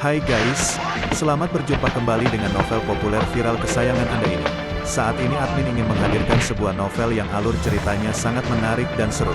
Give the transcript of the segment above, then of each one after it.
Hai guys, selamat berjumpa kembali dengan novel populer viral kesayangan Anda ini. Saat ini admin ingin menghadirkan sebuah novel yang alur ceritanya sangat menarik dan seru.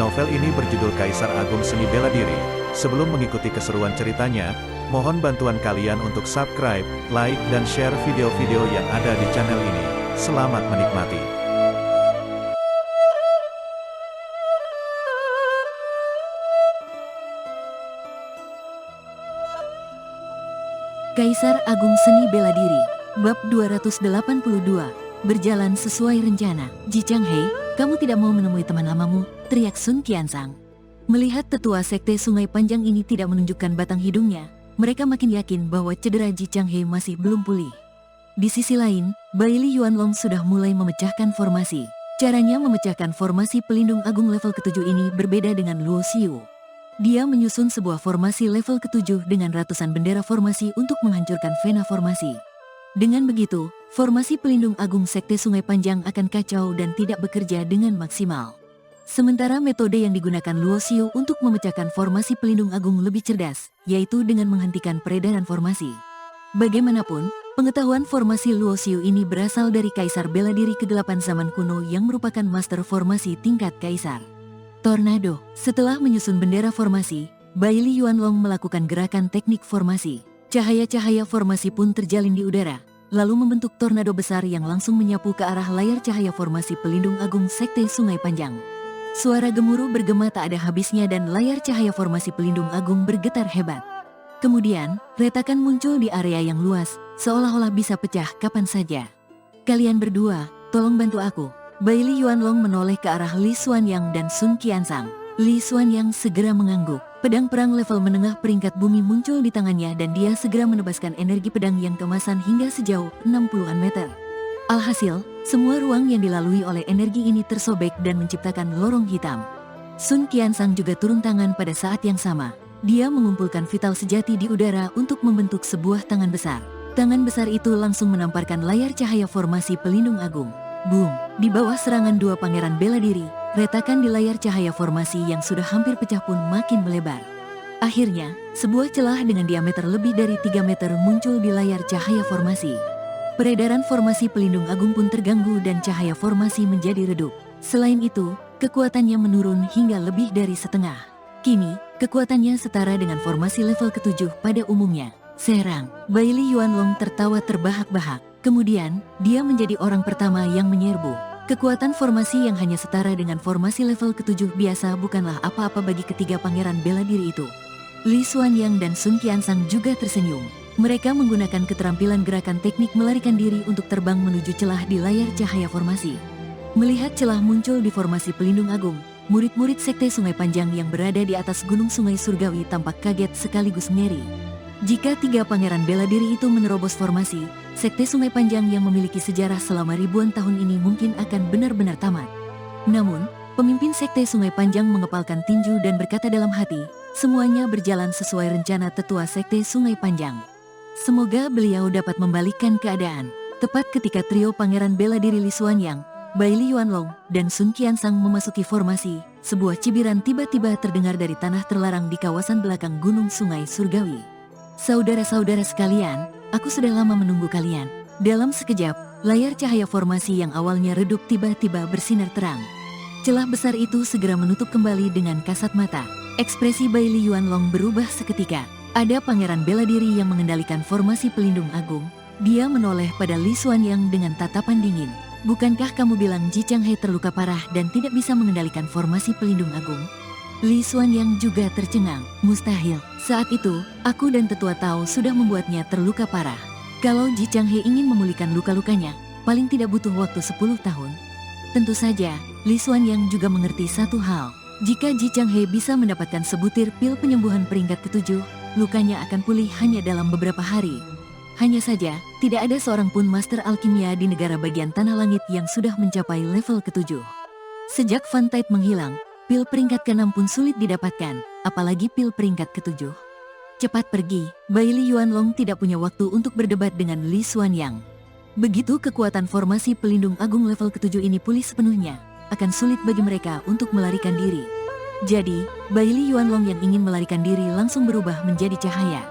Novel ini berjudul Kaisar Agung Seni Bela Diri. Sebelum mengikuti keseruan ceritanya, mohon bantuan kalian untuk subscribe, like, dan share video-video yang ada di channel ini. Selamat menikmati. Kaisar Agung Seni Bela Diri, Bab 282, berjalan sesuai rencana. Ji Changhei, kamu tidak mau menemui teman lamamu, teriak Sun Qiansang. Melihat tetua sekte Sungai Panjang ini tidak menunjukkan batang hidungnya, mereka makin yakin bahwa cedera Ji Changhei masih belum pulih. Di sisi lain, Bai Li Yuanlong sudah mulai memecahkan formasi. Caranya memecahkan formasi pelindung agung level ke-7 ini berbeda dengan Luo Xiu. Dia menyusun sebuah formasi level ke-7 dengan ratusan bendera formasi untuk menghancurkan vena formasi. Dengan begitu, formasi pelindung agung sekte Sungai Panjang akan kacau dan tidak bekerja dengan maksimal. Sementara metode yang digunakan Luo Xiu untuk memecahkan formasi pelindung agung lebih cerdas, yaitu dengan menghentikan peredaran formasi. Bagaimanapun, pengetahuan formasi Luo Xiu ini berasal dari Kaisar Bela Diri ke-8 zaman kuno yang merupakan master formasi tingkat kaisar. Tornado. Setelah menyusun bendera formasi, Bai Li Yuanlong melakukan gerakan teknik formasi. Cahaya-cahaya formasi pun terjalin di udara, lalu membentuk tornado besar yang langsung menyapu ke arah layar cahaya formasi pelindung agung sekte Sungai Panjang. Suara gemuruh bergema tak ada habisnya dan layar cahaya formasi pelindung agung bergetar hebat. Kemudian, retakan muncul di area yang luas, seolah-olah bisa pecah kapan saja. Kalian berdua, tolong bantu aku. Bai Li Yuanlong menoleh ke arah Li Xuanyang dan Sun Qiansang. Li Xuanyang segera mengangguk. Pedang perang level menengah peringkat bumi muncul di tangannya dan dia segera menebaskan energi pedang yang kemasan hingga sejauh 60-an meter. Alhasil, semua ruang yang dilalui oleh energi ini tersobek dan menciptakan lorong hitam. Sun Qiansang juga turun tangan pada saat yang sama. Dia mengumpulkan vital sejati di udara untuk membentuk sebuah tangan besar. Tangan besar itu langsung menamparkan layar cahaya formasi pelindung agung. Boom! Di bawah serangan dua pangeran bela diri, retakan di layar cahaya formasi yang sudah hampir pecah pun makin melebar. Akhirnya, sebuah celah dengan diameter lebih dari 3 meter muncul di layar cahaya formasi. Peredaran formasi pelindung agung pun terganggu dan cahaya formasi menjadi redup. Selain itu, kekuatannya menurun hingga lebih dari setengah. Kini, kekuatannya setara dengan formasi level ke-7 pada umumnya. Serang! Bai Li Yuanlong tertawa terbahak-bahak. Kemudian, dia menjadi orang pertama yang menyerbu. Kekuatan formasi yang hanya setara dengan formasi level ke-7 biasa bukanlah apa-apa bagi ketiga pangeran bela diri itu. Li Xuanyang dan Sun Qiansang juga tersenyum. Mereka menggunakan keterampilan gerakan teknik melarikan diri untuk terbang menuju celah di layar cahaya formasi. Melihat celah muncul di formasi pelindung agung, murid-murid sekte Sungai Panjang yang berada di atas gunung Sungai Surgawi tampak kaget sekaligus ngeri. Jika tiga pangeran bela diri itu menerobos formasi, sekte Sungai Panjang yang memiliki sejarah selama ribuan tahun ini mungkin akan benar-benar tamat. Namun, pemimpin sekte Sungai Panjang mengepalkan tinju dan berkata dalam hati, semuanya berjalan sesuai rencana tetua sekte Sungai Panjang. Semoga beliau dapat membalikkan keadaan. Tepat ketika trio pangeran bela diri Li Xuanyang, Bai Li Yuanlong, dan Sun Qiansang memasuki formasi, sebuah cibiran tiba-tiba terdengar dari tanah terlarang di kawasan belakang gunung Sungai Surgawi. Saudara-saudara sekalian, aku sudah lama menunggu kalian. Dalam sekejap, layar cahaya formasi yang awalnya redup tiba-tiba bersinar terang. Celah besar itu segera menutup kembali dengan kasat mata. Ekspresi Bai Li Yuanlong berubah seketika. Ada pangeran bela diri yang mengendalikan formasi pelindung agung. Dia menoleh pada Li Xuanyang dengan tatapan dingin. Bukankah kamu bilang Ji Changhei terluka parah dan tidak bisa mengendalikan formasi pelindung agung? Li Xuanyang juga tercengang. Mustahil. Saat itu, aku dan tetua Tao sudah membuatnya terluka parah. Kalau Ji Changhei ingin memulihkan luka-lukanya, paling tidak butuh waktu 10 tahun. Tentu saja, Li Xuanyang juga mengerti satu hal. Jika Ji Changhei bisa mendapatkan sebutir pil penyembuhan peringkat ke-7, lukanya akan pulih hanya dalam beberapa hari. Hanya saja, tidak ada seorang pun master alkimia di negara bagian tanah langit yang sudah mencapai level ke-7. Sejak Fan Tide menghilang, pil peringkat ke-6 pun sulit didapatkan, apalagi pil peringkat ke-7. Cepat pergi, Bai Li Yuanlong tidak punya waktu untuk berdebat dengan Li Xuanyang. Begitu kekuatan formasi pelindung agung level ke-7 ini pulih sepenuhnya, akan sulit bagi mereka untuk melarikan diri. Jadi, Bai Li Yuanlong yang ingin melarikan diri langsung berubah menjadi cahaya.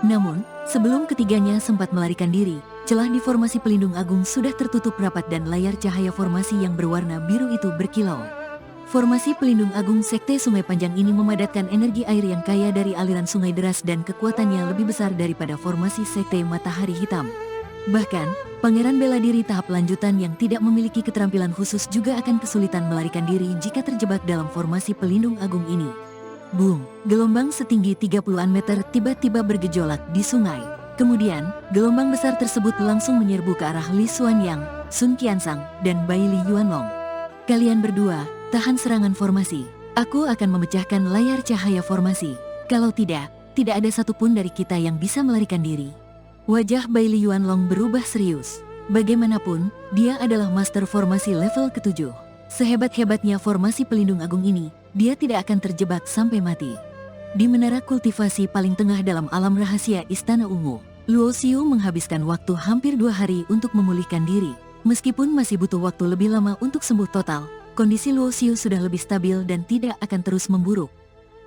Namun, sebelum ketiganya sempat melarikan diri, celah di formasi pelindung agung sudah tertutup rapat dan layar cahaya formasi yang berwarna biru itu berkilau. Formasi pelindung agung Sekte Sungai Panjang ini memadatkan energi air yang kaya dari aliran sungai deras dan kekuatannya lebih besar daripada formasi Sekte Matahari Hitam. Bahkan, Pangeran Bela Diri tahap lanjutan yang tidak memiliki keterampilan khusus juga akan kesulitan melarikan diri jika terjebak dalam formasi pelindung agung ini. Boom! Gelombang setinggi 30-an meter tiba-tiba bergejolak di sungai. Kemudian, gelombang besar tersebut langsung menyerbu ke arah Li Xuanyang, Sun Qiansang, dan Bai Li Yuanlong. Kalian berdua, tahan serangan formasi. Aku akan memecahkan layar cahaya formasi. Kalau tidak ada satupun dari kita yang bisa melarikan diri. Wajah Bai Li Yuanlong berubah serius. Bagaimanapun, dia adalah master formasi level ke-7. Sehebat-hebatnya formasi pelindung agung ini, dia tidak akan terjebak sampai mati. Di menara kultivasi paling tengah dalam alam rahasia Istana Ungu, Luo Xiu menghabiskan waktu hampir 2 hari untuk memulihkan diri. Meskipun masih butuh waktu lebih lama untuk sembuh total, kondisi Luo Xiu sudah lebih stabil dan tidak akan terus memburuk.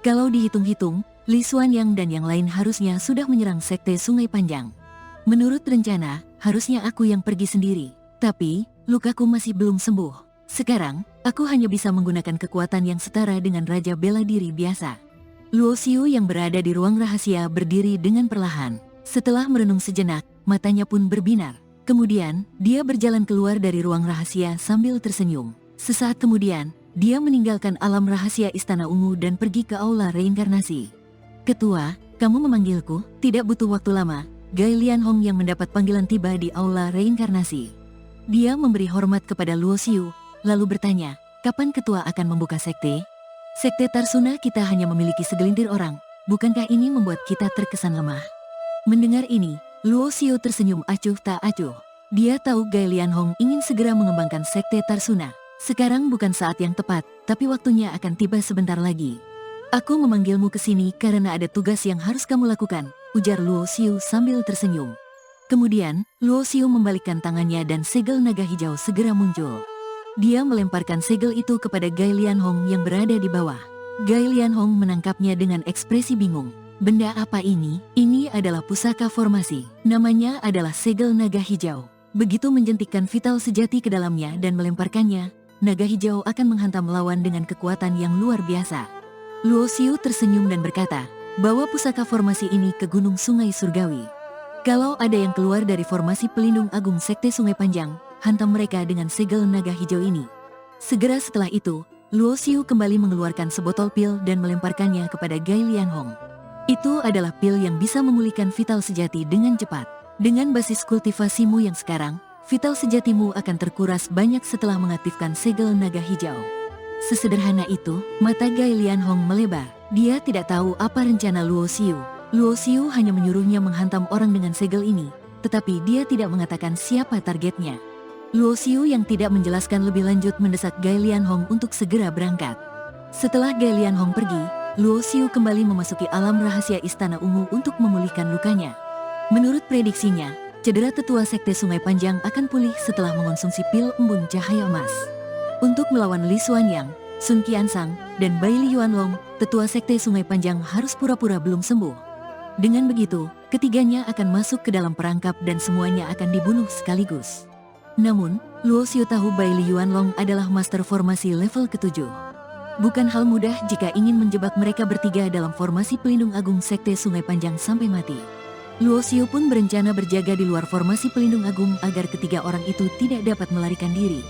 Kalau dihitung-hitung, Li Xuanyang dan yang lain harusnya sudah menyerang Sekte Sungai Panjang. Menurut rencana, harusnya aku yang pergi sendiri. Tapi, lukaku masih belum sembuh. Sekarang, aku hanya bisa menggunakan kekuatan yang setara dengan Raja Bela Diri biasa. Luo Xiu yang berada di ruang rahasia berdiri dengan perlahan. Setelah merenung sejenak, matanya pun berbinar. Kemudian, dia berjalan keluar dari ruang rahasia sambil tersenyum. Sesaat kemudian, dia meninggalkan alam rahasia Istana Ungu dan pergi ke aula reinkarnasi. Ketua, kamu memanggilku? Tidak butuh waktu lama, Gai Lianhong yang mendapat panggilan tiba di aula reinkarnasi. Dia memberi hormat kepada Luo Xiu, lalu bertanya, kapan ketua akan membuka sekte? Sekte Tarsuna kita hanya memiliki segelintir orang, bukankah ini membuat kita terkesan lemah? Mendengar ini, Luo Xiu tersenyum acuh tak acuh. Dia tahu Gai Lianhong ingin segera mengembangkan sekte Tarsuna. Sekarang bukan saat yang tepat, tapi waktunya akan tiba sebentar lagi. Aku memanggilmu ke sini karena ada tugas yang harus kamu lakukan, ujar Luo Xiu sambil tersenyum. Kemudian, Luo Xiu membalikkan tangannya dan segel naga hijau segera muncul. Dia melemparkan segel itu kepada Gai Lianhong yang berada di bawah. Gai Lianhong menangkapnya dengan ekspresi bingung. Benda apa ini? Ini adalah pusaka formasi. Namanya adalah segel naga hijau. Begitu menjentikkan vital sejati ke dalamnya dan melemparkannya, naga hijau akan menghantam lawan dengan kekuatan yang luar biasa. Luo Xiu tersenyum dan berkata, bawa pusaka formasi ini ke Gunung Sungai Surgawi. Kalau ada yang keluar dari formasi pelindung agung Sekte Sungai Panjang, hantam mereka dengan segel naga hijau ini. Segera setelah itu, Luo Xiu kembali mengeluarkan sebotol pil dan melemparkannya kepada Gai Lianhong. Itu adalah pil yang bisa memulihkan vital sejati dengan cepat. Dengan basis kultivasimu yang sekarang, vital sejatimu akan terkuras banyak setelah mengaktifkan segel naga hijau. Sesederhana itu, mata Gai Lianhong melebar. Dia tidak tahu apa rencana Luo Xiu. Luo Xiu hanya menyuruhnya menghantam orang dengan segel ini, tetapi dia tidak mengatakan siapa targetnya. Luo Xiu yang tidak menjelaskan lebih lanjut mendesak Gai Lianhong untuk segera berangkat. Setelah Gai Lianhong pergi, Luo Xiu kembali memasuki alam rahasia Istana Ungu untuk memulihkan lukanya. Menurut prediksinya, cedera tetua Sekte Sungai Panjang akan pulih setelah mengonsumsi pil embun cahaya emas. Untuk melawan Li Xuanyang, Sun Qiansang, dan Bai Li Yuanlong, tetua Sekte Sungai Panjang harus pura-pura belum sembuh. Dengan begitu, ketiganya akan masuk ke dalam perangkap dan semuanya akan dibunuh sekaligus. Namun, Luo Xiu tahu Bai Li Yuanlong adalah master formasi level ke-7. Bukan hal mudah jika ingin menjebak mereka bertiga dalam formasi pelindung agung Sekte Sungai Panjang sampai mati. Luo Xiu pun berencana berjaga di luar formasi pelindung agung agar ketiga orang itu tidak dapat melarikan diri.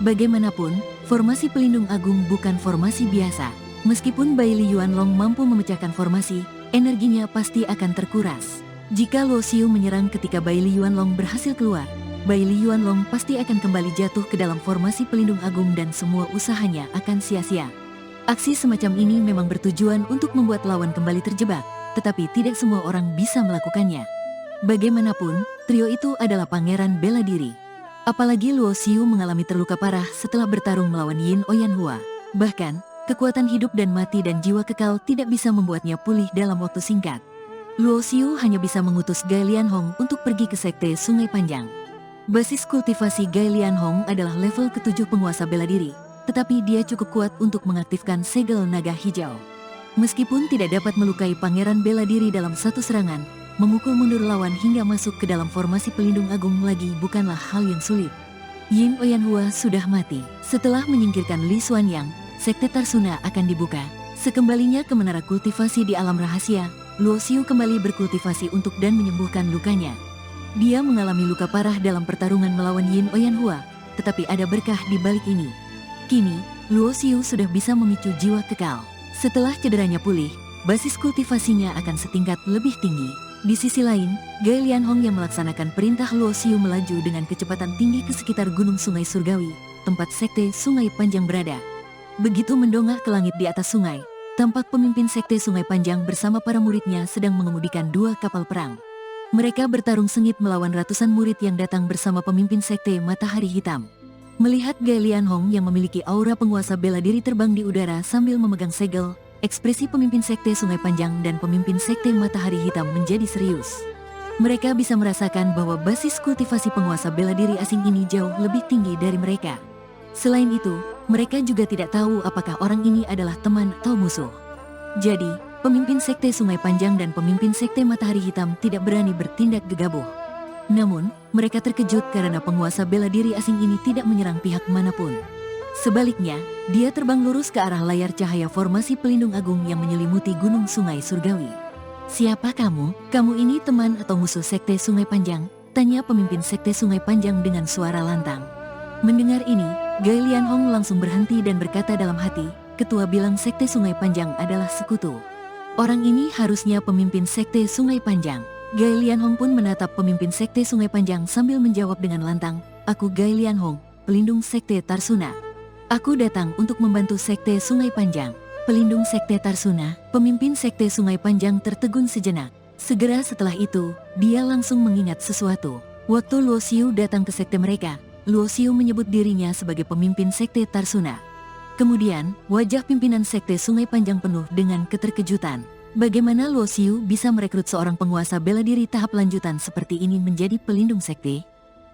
Bagaimanapun, formasi pelindung agung bukan formasi biasa. Meskipun Bai Li Yuanlong mampu memecahkan formasi, energinya pasti akan terkuras. Jika Luo Xiu menyerang ketika Bai Li Yuanlong berhasil keluar, Bai Li Yuanlong pasti akan kembali jatuh ke dalam formasi pelindung agung dan semua usahanya akan sia-sia. Aksi semacam ini memang bertujuan untuk membuat lawan kembali terjebak, tetapi tidak semua orang bisa melakukannya. Bagaimanapun, trio itu adalah pangeran bela diri. Apalagi Luo Xiu mengalami terluka parah setelah bertarung melawan Yin Oyanhua. Bahkan, kekuatan hidup dan mati dan jiwa kekal tidak bisa membuatnya pulih dalam waktu singkat. Luo Xiu hanya bisa mengutus Gai Lianhong untuk pergi ke Sekte Sungai Panjang. Basis kultivasi Gai Lianhong adalah level ke-7 penguasa bela diri, tetapi dia cukup kuat untuk mengaktifkan segel naga hijau. Meskipun tidak dapat melukai pangeran bela diri dalam satu serangan, memukul mundur lawan hingga masuk ke dalam formasi pelindung agung lagi bukanlah hal yang sulit. Yin Oyanhua sudah mati. Setelah menyingkirkan Li Xuanyang, sekte Tarsuna akan dibuka. Sekembalinya ke menara kultivasi di alam rahasia, Luo Xiu kembali berkultivasi untuk dan menyembuhkan lukanya. Dia mengalami luka parah dalam pertarungan melawan Yin Oyanhua, tetapi ada berkah di balik ini. Kini, Luo Xiu sudah bisa memicu jiwa kekal. Setelah cederanya pulih, basis kultivasinya akan setingkat lebih tinggi. Di sisi lain, Gai Lianhong yang melaksanakan perintah Luo Xiu melaju dengan kecepatan tinggi ke sekitar gunung Sungai Surgawi, tempat sekte Sungai Panjang berada. Begitu mendongak ke langit di atas sungai, tampak pemimpin sekte Sungai Panjang bersama para muridnya sedang mengemudikan 2 kapal perang. Mereka bertarung sengit melawan ratusan murid yang datang bersama pemimpin sekte Matahari Hitam. Melihat Gai Lianhong yang memiliki aura penguasa bela diri terbang di udara sambil memegang segel, ekspresi pemimpin sekte Sungai Panjang dan pemimpin sekte Matahari Hitam menjadi serius. Mereka bisa merasakan bahwa basis kultivasi penguasa bela diri asing ini jauh lebih tinggi dari mereka. Selain itu, mereka juga tidak tahu apakah orang ini adalah teman atau musuh. Jadi, pemimpin sekte Sungai Panjang dan pemimpin sekte Matahari Hitam tidak berani bertindak gegabah. Namun, mereka terkejut karena penguasa bela diri asing ini tidak menyerang pihak manapun. Sebaliknya, dia terbang lurus ke arah layar cahaya formasi pelindung agung yang menyelimuti gunung Sungai Surgawi. "Siapa kamu? Kamu ini teman atau musuh sekte Sungai Panjang?" tanya pemimpin sekte Sungai Panjang dengan suara lantang. Mendengar ini, Gai Lianhong langsung berhenti dan berkata dalam hati, "Ketua bilang sekte Sungai Panjang adalah sekutu. Orang ini harusnya pemimpin sekte Sungai Panjang." Gai Lianhong pun menatap pemimpin sekte Sungai Panjang sambil menjawab dengan lantang, "Aku Gai Lianhong, pelindung sekte Tarsuna. Aku datang untuk membantu sekte Sungai Panjang." Pelindung sekte Tarsuna, pemimpin sekte Sungai Panjang tertegun sejenak. Segera setelah itu, dia langsung mengingat sesuatu. Waktu Luo Xiu datang ke sekte mereka, Luo Xiu menyebut dirinya sebagai pemimpin sekte Tarsuna. Kemudian, wajah pimpinan sekte Sungai Panjang penuh dengan keterkejutan. Bagaimana Luo Xiu bisa merekrut seorang penguasa bela diri tahap lanjutan seperti ini menjadi pelindung sekte?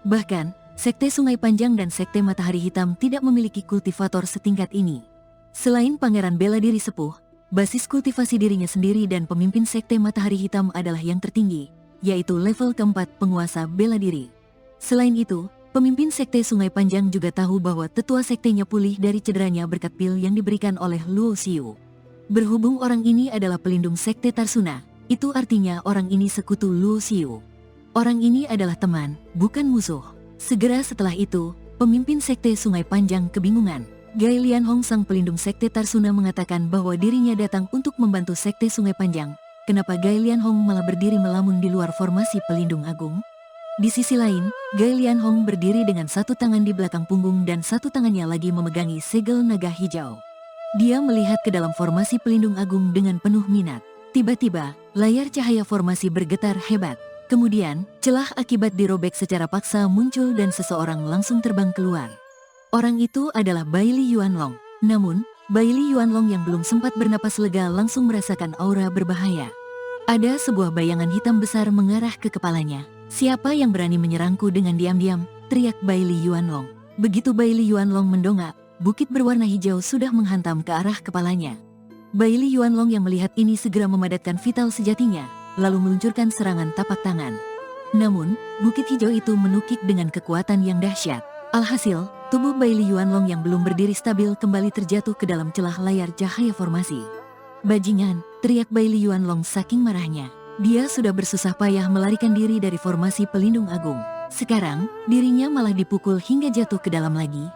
Bahkan, sekte Sungai Panjang dan sekte Matahari Hitam tidak memiliki kultivator setingkat ini. Selain pangeran bela diri sepuh, basis kultivasi dirinya sendiri dan pemimpin sekte Matahari Hitam adalah yang tertinggi, yaitu level keempat penguasa bela diri. Selain itu, pemimpin sekte Sungai Panjang juga tahu bahwa tetua sektenya pulih dari cederanya berkat pil yang diberikan oleh Luo Xiu. Berhubung orang ini adalah pelindung sekte Tarsuna, itu artinya orang ini sekutu Luo Xiu. Orang ini adalah teman, bukan musuh. Segera setelah itu, pemimpin sekte Sungai Panjang kebingungan. Gai Lianhong sang pelindung sekte Tarsuna mengatakan bahwa dirinya datang untuk membantu sekte Sungai Panjang. Kenapa Gai Lianhong malah berdiri melamun di luar formasi pelindung agung? Di sisi lain, Gai Lianhong berdiri dengan satu tangan di belakang punggung dan satu tangannya lagi memegangi segel naga hijau. Dia melihat ke dalam formasi pelindung agung dengan penuh minat. Tiba-tiba, layar cahaya formasi bergetar hebat. Kemudian, celah akibat dirobek secara paksa muncul dan seseorang langsung terbang keluar. Orang itu adalah Bai Li Yuanlong. Namun, Bai Li Yuanlong yang belum sempat bernapas lega langsung merasakan aura berbahaya. Ada sebuah bayangan hitam besar mengarah ke kepalanya. "Siapa yang berani menyerangku dengan diam-diam?" teriak Bai Li Yuanlong. Begitu Bai Li Yuanlong mendongak, bukit berwarna hijau sudah menghantam ke arah kepalanya. Bai Li Yuanlong yang melihat ini segera memadatkan vital sejatinya, lalu meluncurkan serangan tapak tangan. Namun, bukit hijau itu menukik dengan kekuatan yang dahsyat. Alhasil, tubuh Bai Li Yuanlong yang belum berdiri stabil kembali terjatuh ke dalam celah layar cahaya formasi. "Bajingan!" teriak Bai Li Yuanlong saking marahnya. Dia sudah bersusah payah melarikan diri dari formasi pelindung agung. Sekarang, dirinya malah dipukul hingga jatuh ke dalam lagi.